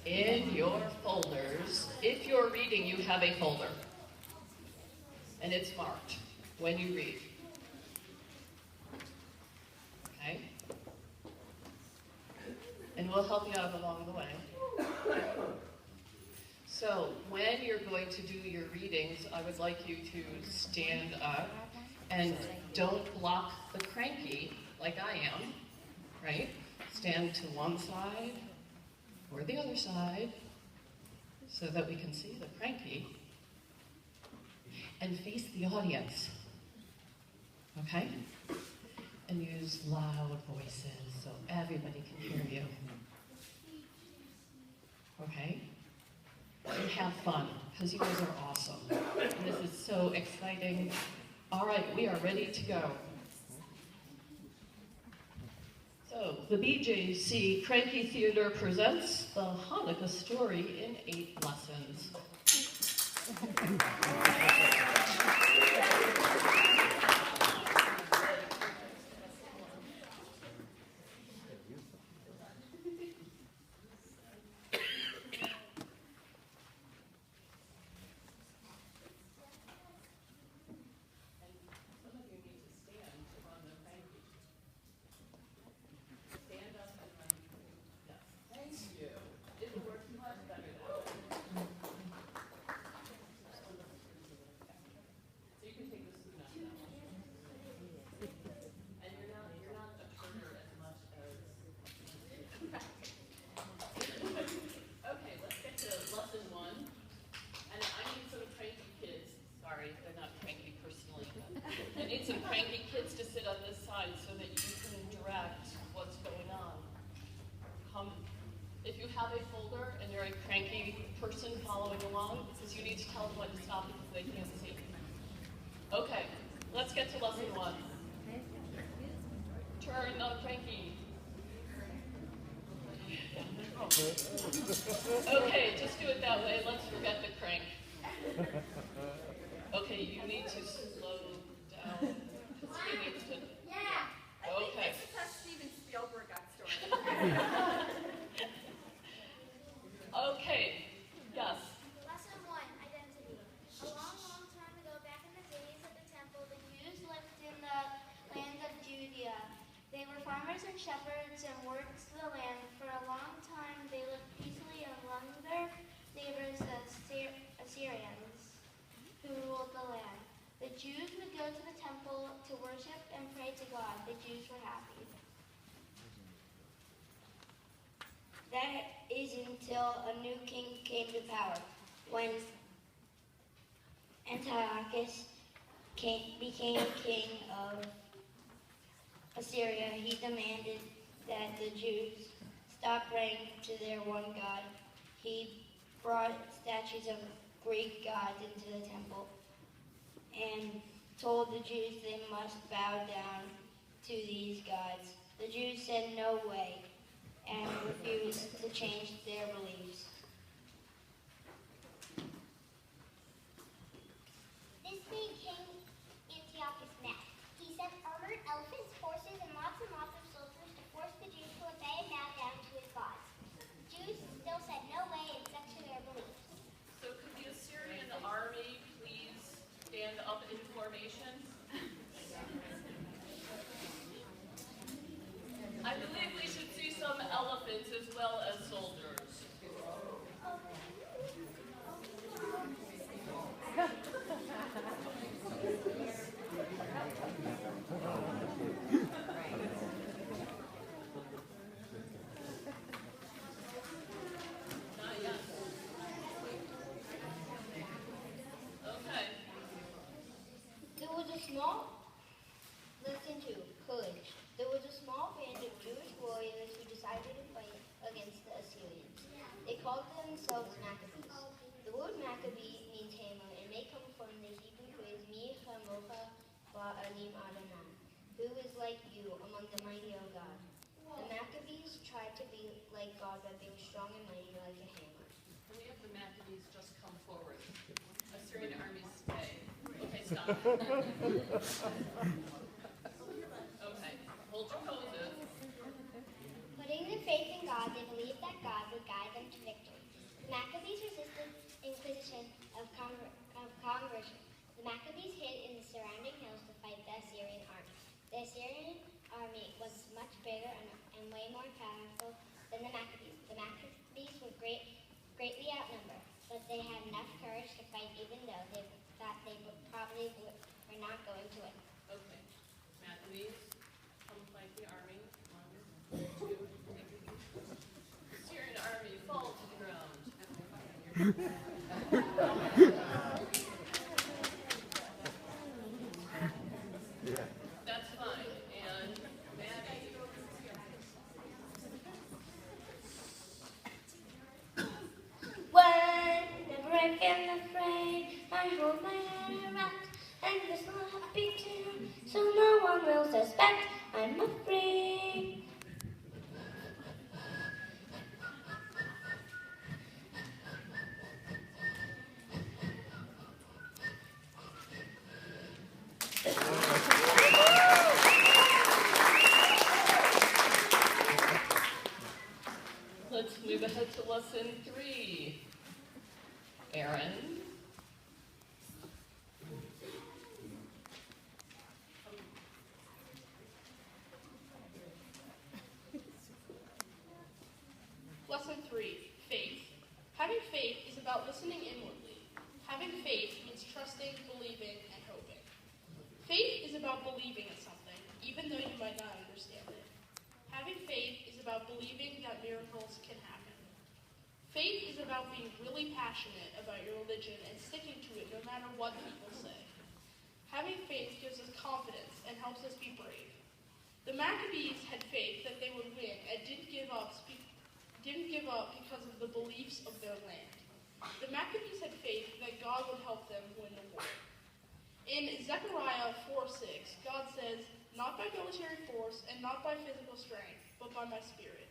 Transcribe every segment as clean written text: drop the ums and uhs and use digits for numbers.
In your folders, if you're reading, you have a folder. And it's marked when you read. Okay? And we'll help you out along the way. So when you're going to do your readings, I would like you to stand up and don't block the cranky like I am, right? Stand to one side or the other side so that we can see the cranky and face the audience, okay? And use loud voices so everybody can hear you, okay? And have fun, because you guys are awesome. And this is so exciting. All right, we are ready to go. So, the BJC Crankie Theater presents the Hanukkah story in 8 lessons. Some cranky kids to sit on this side so that you can direct what's going on. If you have a folder and you're a cranky person following along, because you need to tell them when to stop because they can't see. Okay, let's get to lesson 1. Turn on cranky. Okay, just do it that way. Let's forget the crank. Okay, you need to slow down. He needs to. Yeah. Okay. This is how Steven Spielberg got started. Okay. Yes. Lesson 1, identity. A long, long time ago, back in the days of the temple, the Jews lived in the land of Judea. They were farmers and shepherds and worked the land. For a long time, they lived peacefully among their neighbors, the Assyrians, who ruled the land. The Jews would go to the temple to worship and pray to God. The Jews were happy. That is until a new king came to power. When Antiochus became king of Assyria, he demanded that the Jews stop praying to their one God. He brought statues of Greek gods into the temple and told the Jews they must bow down to these gods. The Jews said no way and refused to change their beliefs. This made King Antiochus mad. He sent armored elephants, horses, and lots of soldiers to force the Jews to obey and bow down to his gods. The Jews still said no way and stuck to their beliefs. So could the Assyrian army please stand up in formation? I believe we should see some elephants as well as soldiers. Not yet. Okay. There was a small, listen to, courage. There was a small band of Jewish warriors who decided to fight against the Assyrians. They called themselves Maccabees. The word Maccabee means hammer and may come from the Hebrew phrase Mi Chamocha Ba'alim Adonai, who is like you among the mighty of God. The Maccabees tried to be like God by being strong and mighty like a hammer. Can we have the Maccabees just come forward? Assyrian armies stay. Okay, stop. Okay, hold your poses. Putting their faith in God, they believed that God would guide them to victory. much bigger and way more powerful than the Maccabees. The Maccabees were greatly outnumbered, but they had enough courage to fight even though they thought they probably were not going to win. Okay. Maccabees, come fight the army. 1, 2, 3. Syrian army, fall to the ground. That's fine. And Maddie. When never again afraid, I hold my head erect and whistle a happy tune, so no one will suspect I'm afraid. Let's move ahead to lesson 3. Aaron. Lesson 3, faith. Having faith is about listening inwardly. Having faith means trusting, believing, and hoping. Faith is about believing in something, even though you might not understand it. Having faith is about believing that miracles can happen. Faith is about being really passionate about your religion and sticking to it no matter what people say. Having faith gives us confidence and helps us be brave. The Maccabees had faith that they would win and didn't give up because of the beliefs of their land. The Maccabees had faith that God would help them win the war. In Zechariah 4:6, God says, "Not by military force and not by physical strength, but by my spirit."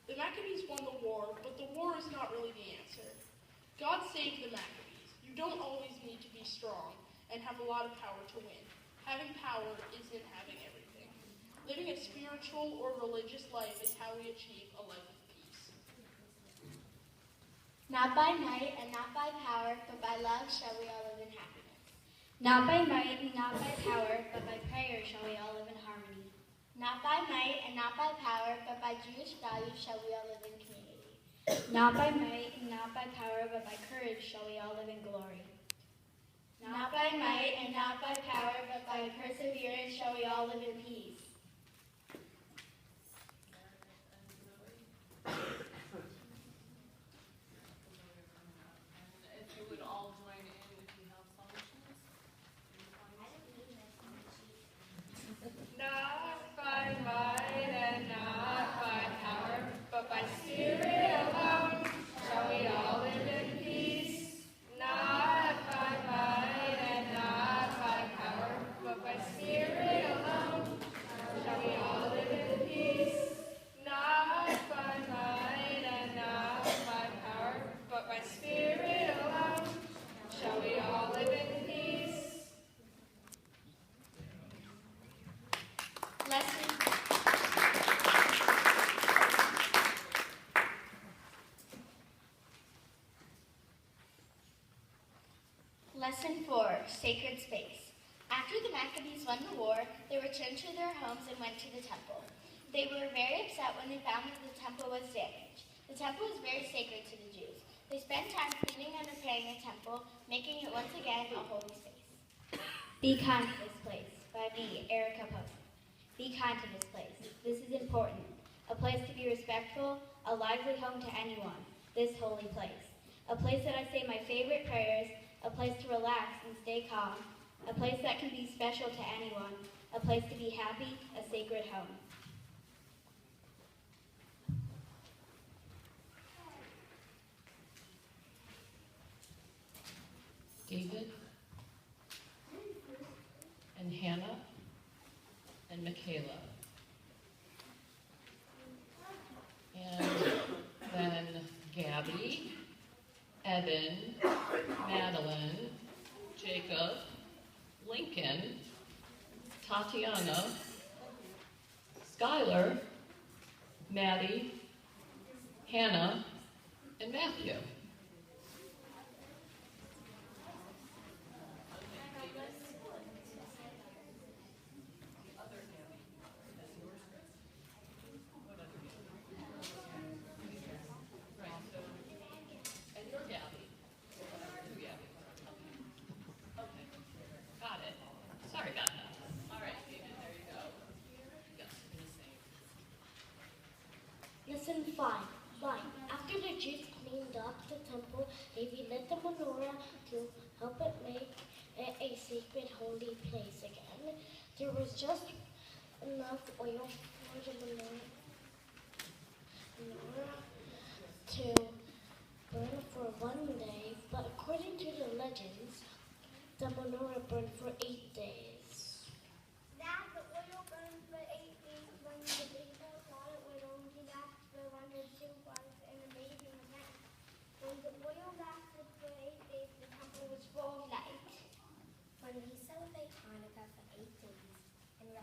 The Maccabees won the war, but the war is not really the answer. God saved the Maccabees. You don't always need to be strong and have a lot of power to win. Having power isn't having everything. Living a spiritual or religious life is how we achieve a life of peace. Not by might and not by power, but by love shall we all live in happiness. Not by might and not by power, but by prayer shall we all live in harmony. Not by might and not by power, but by Jewish values shall we all live in community. Not by might and not by power, but by courage shall we all live in glory. Not by might and not by power, but by perseverance shall we all live in peace. If you would all join in if you have functions. Not by might and not by power, but by Spirit alone shall we all live in peace. Not by might and not by power, but by Spirit alone shall we all live in peace. Not by might and not by power, but by Spirit alone shall we all live in peace. Lesson 4, Sacred Space. After the Maccabees won the war, they returned to their homes and went to the temple. They were very upset when they found that the temple was damaged. The temple was very sacred to the Jews. They spent time cleaning and repairing the temple, making it once again a holy space. Be kind to this place, by me, Erica Pope. Be kind to this place. This is important. A place to be respectful, a lively home to anyone. This holy place. A place that I say my favorite prayers, a place to relax and stay calm, a place that can be special to anyone, a place to be happy, a sacred home. David and Hannah and Michaela. And then Gabby, Evan, Madeline, Jacob, Lincoln, Tatiana, Skylar, Maddie, Hannah, and Matthew. Fine. After the Jews cleaned up the temple, they relit the menorah to help it make it a sacred holy place again. There was just enough oil for the menorah to burn for 1 day, but according to the legends, the menorah burned for 8 days. That the oil burned for 8 days when the people thought it would only last for 1 or 2 was an amazing event. When the oil lasted for 8 days, the temple was full of light. When we celebrate Hanukkah for 8 days in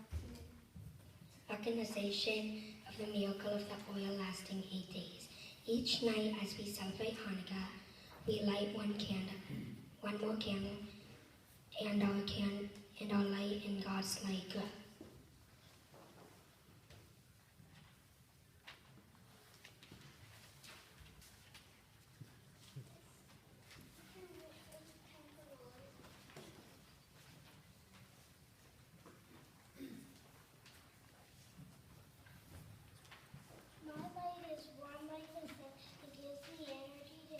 recognition of the miracle of the oil lasting 8 days, each night as we celebrate Hanukkah, we light one more candle, and our light in God's light glow. My light is warm like the sun. It gives me energy to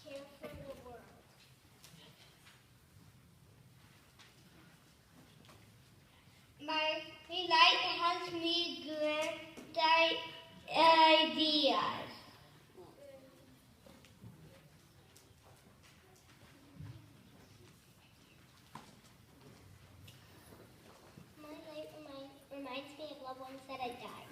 care for the world. My light helps me great ideas. My light reminds me of loved ones that had died.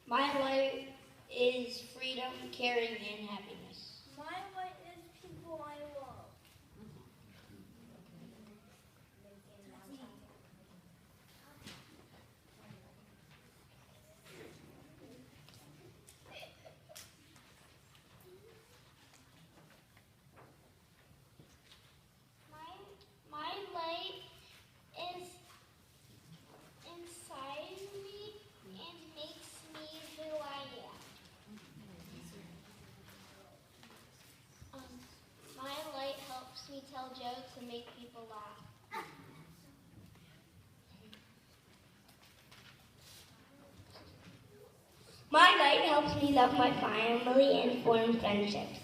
My light is freedom, caring, and happiness. My light is people I love. My light is inside me and makes me who I am. My light helps me tell jokes and make people laugh. My light helps me love my family and form friendships.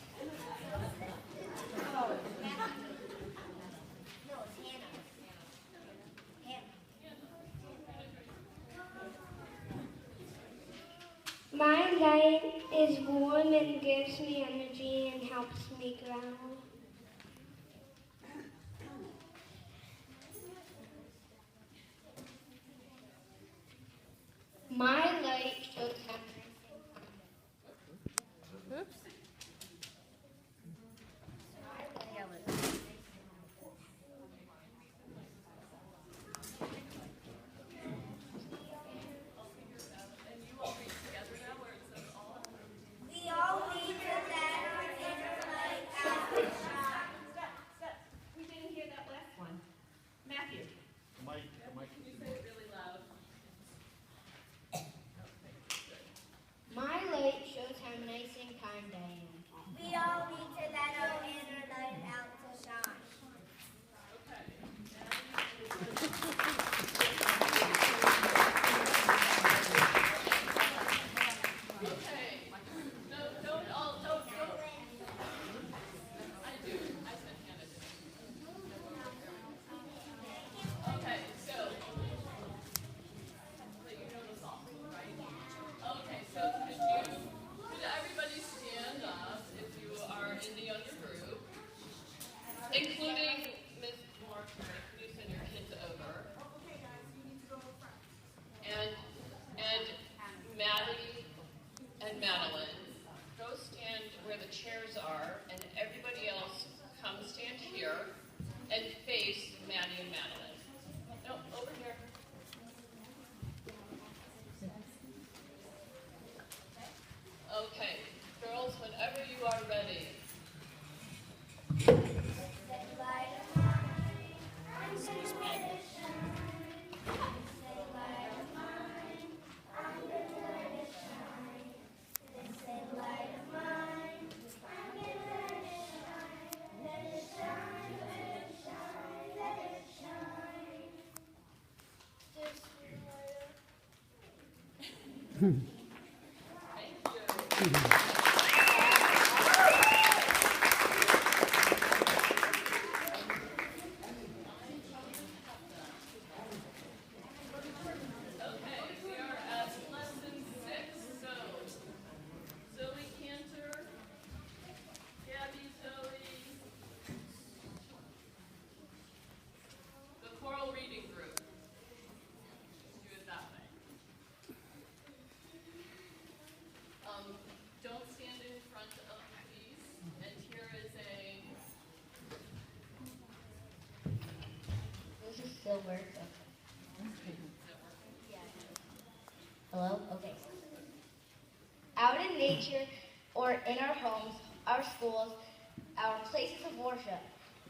My light is warm and gives me energy and helps me grow. My light shows We all need to let our inner light out and shine. Stop. We didn't hear that last one. Matthew. Mike. Can you say it really loud? My light shows how nice and kind I am. We all need to let our inner light out to shine. Okay. No, don't all, don't. I do. I said Hannah did. Okay, so. You know this all, right? Okay, so could everybody stand up if you are in the younger group, including Miss Mark, can you send your kids over? Okay, guys, you need to go front. And Maddie and Madeline, go stand where the chairs are, and everybody else come stand here and face Maddie and Madeline. No, over here. Okay, girls, whenever you are ready. We are at lesson 6. So, Zoe Cantor, Gabby Zoe, the choral reading group. Do it that way. Don't stand in front of these. And here is a... This is silver. Hello? Okay. Out in nature or in our homes, our schools, our places of worship,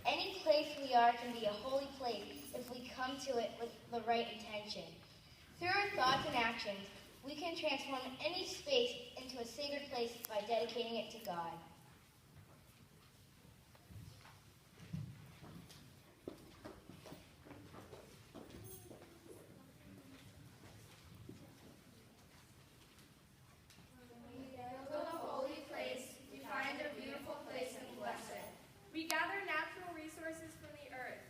any place we are can be a holy place if we come to it with the right intention. Through our thoughts and actions, we can transform any space into a sacred place by dedicating it to God. We gather natural resources from the earth.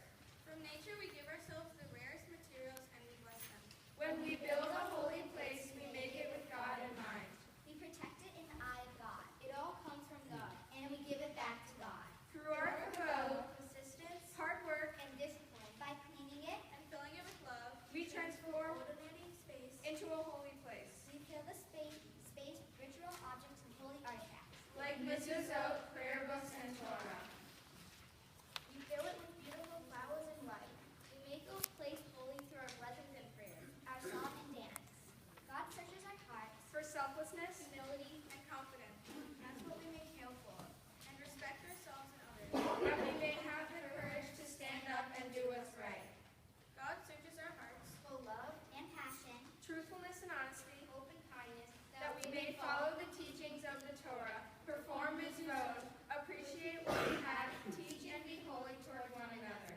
From nature, we give ourselves the rarest materials and we bless them. When we build a holy place, we make it with God in mind. We protect it in the eye of God. It all comes from God, and we give it back to God. Through our code, Persistence hard work, and discipline. By cleaning it and filling it with love, we transform ordinary space, into a holy place. we fill the space with ritual objects and holy artifacts. Like mezuzot, prayer books, and Torah. We fill it with beautiful flowers and light. We make the place holy through our blessings and prayers, our song and dance. God searches our hearts For selflessness humility, and confidence, that's what we make hail for. and respect ourselves and others, that we may have the courage to stand up and do what's right. God searches our hearts, Full love and passion, truthfulness and honesty, hope and kindness, that we may follow the teachings of the Torah, perform mitzvot, appreciate what we have, teach and be holy toward one another.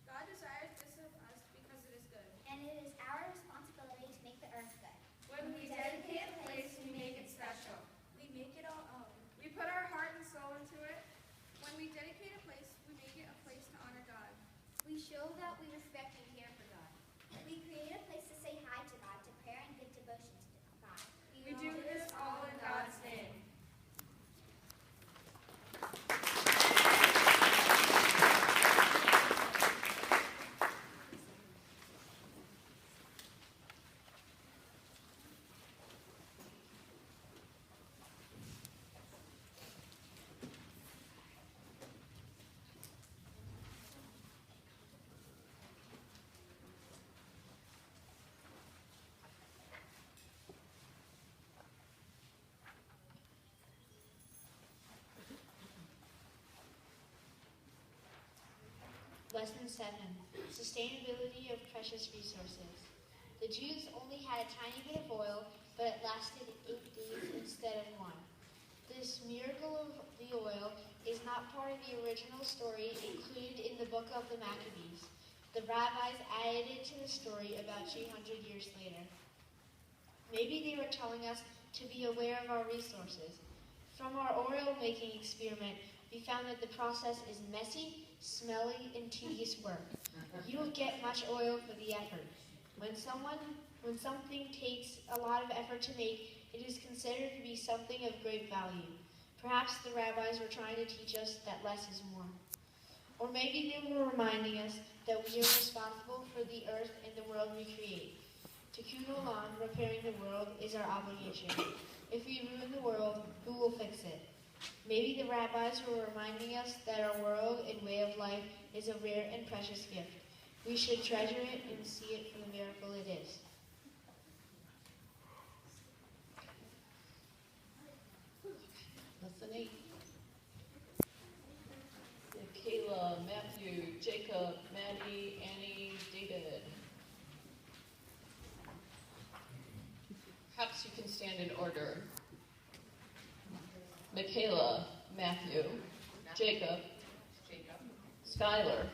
God desires this of us because it is good. and it is our responsibility to make the earth good. When we dedicate a place, we make it special. We make it our own. We put our heart and soul into it. When we dedicate a place, we make it a place to honor God. We show that we respect and care for God. We create a place to say hi to God, to prayer and give devotion to God. We do this all in God's name. Lesson 7. Sustainability of precious resources. The Jews only had a tiny bit of oil, but it lasted 8 days instead of 1. This miracle of the oil is not part of the original story included in the book of the Maccabees. The rabbis added it to the story about 200 years later. Maybe they were telling us to be aware of our resources. From our oil-making experiment, we found that the process is messy, smelly, and tedious work. You don't get much oil for the effort. When something takes a lot of effort to make, it is considered to be something of great value. Perhaps the rabbis were trying to teach us that less is more. Or maybe they were reminding us that we are responsible for the earth and the world we create. Tikkun olam, repairing the world, is our obligation. If we ruin the world, who will fix it? Maybe the rabbis were reminding us that our world and way of life is a rare and precious gift. We should treasure it and see it for the miracle it is. Lesson 8. Kayla, Matthew, Jacob, Maddie, Annie, David. Perhaps you can stand in order. Michaela, Matthew, Jacob, Skylar,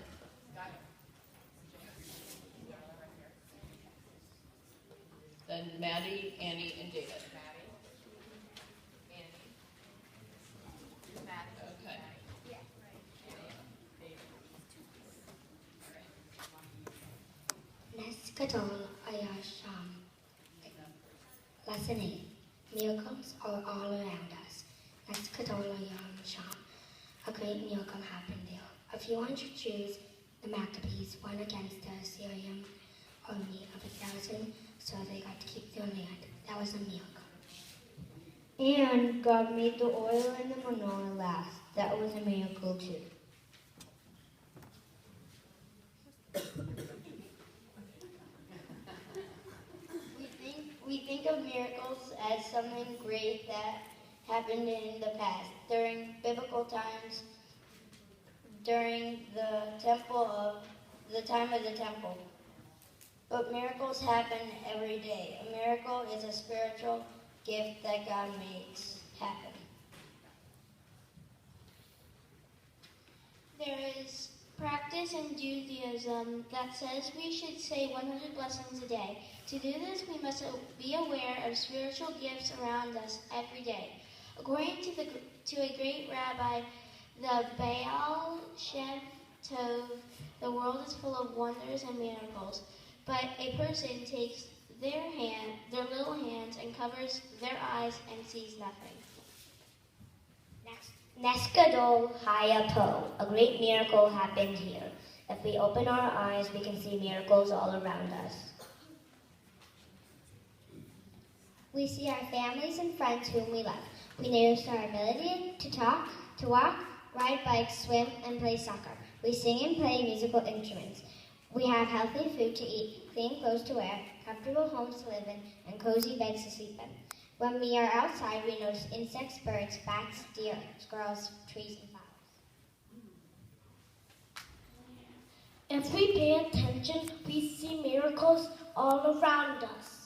then Maddie, Annie, and David. Kadol Ayasham. Lesson 8. Miracles are all around us. Next Kadol Ayasham. A great miracle happened there. A few hundred Jews, the Maccabees, won against the Assyrian army of 1,000, so they got to keep their land. That was a miracle. And God made the oil in the menorah last. That was a miracle too. We think of miracles as something great that happened in the past, during biblical times, during the time of the temple. But miracles happen every day. A miracle is a spiritual gift that God makes happen. There is practice in Judaism that says we should say 100 blessings a day. To do this, we must be aware of spiritual gifts around us every day. According to a great rabbi, the Baal Shem Tov, the world is full of wonders and miracles. But a person takes their little hands and covers their eyes and sees nothing. Neskadol Hayapo. A great miracle happened here. If we open our eyes, we can see miracles all around us. We see our families and friends whom we love. We notice our ability to talk, to walk, ride bikes, swim, and play soccer. We sing and play musical instruments. We have healthy food to eat, clean clothes to wear, comfortable homes to live in, and cozy beds to sleep in. When we are outside, we notice insects, birds, bats, deer, squirrels, trees, and flowers. If we pay attention, we see miracles all around us.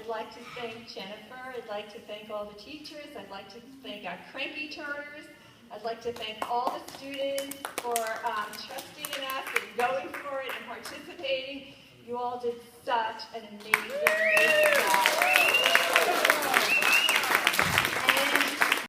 like to thank Jennifer. I'd like to thank all the teachers. I'd like to thank our Crankie turners. I'd like to thank all the students for trusting in us and going for it and participating. You all did such an amazing job.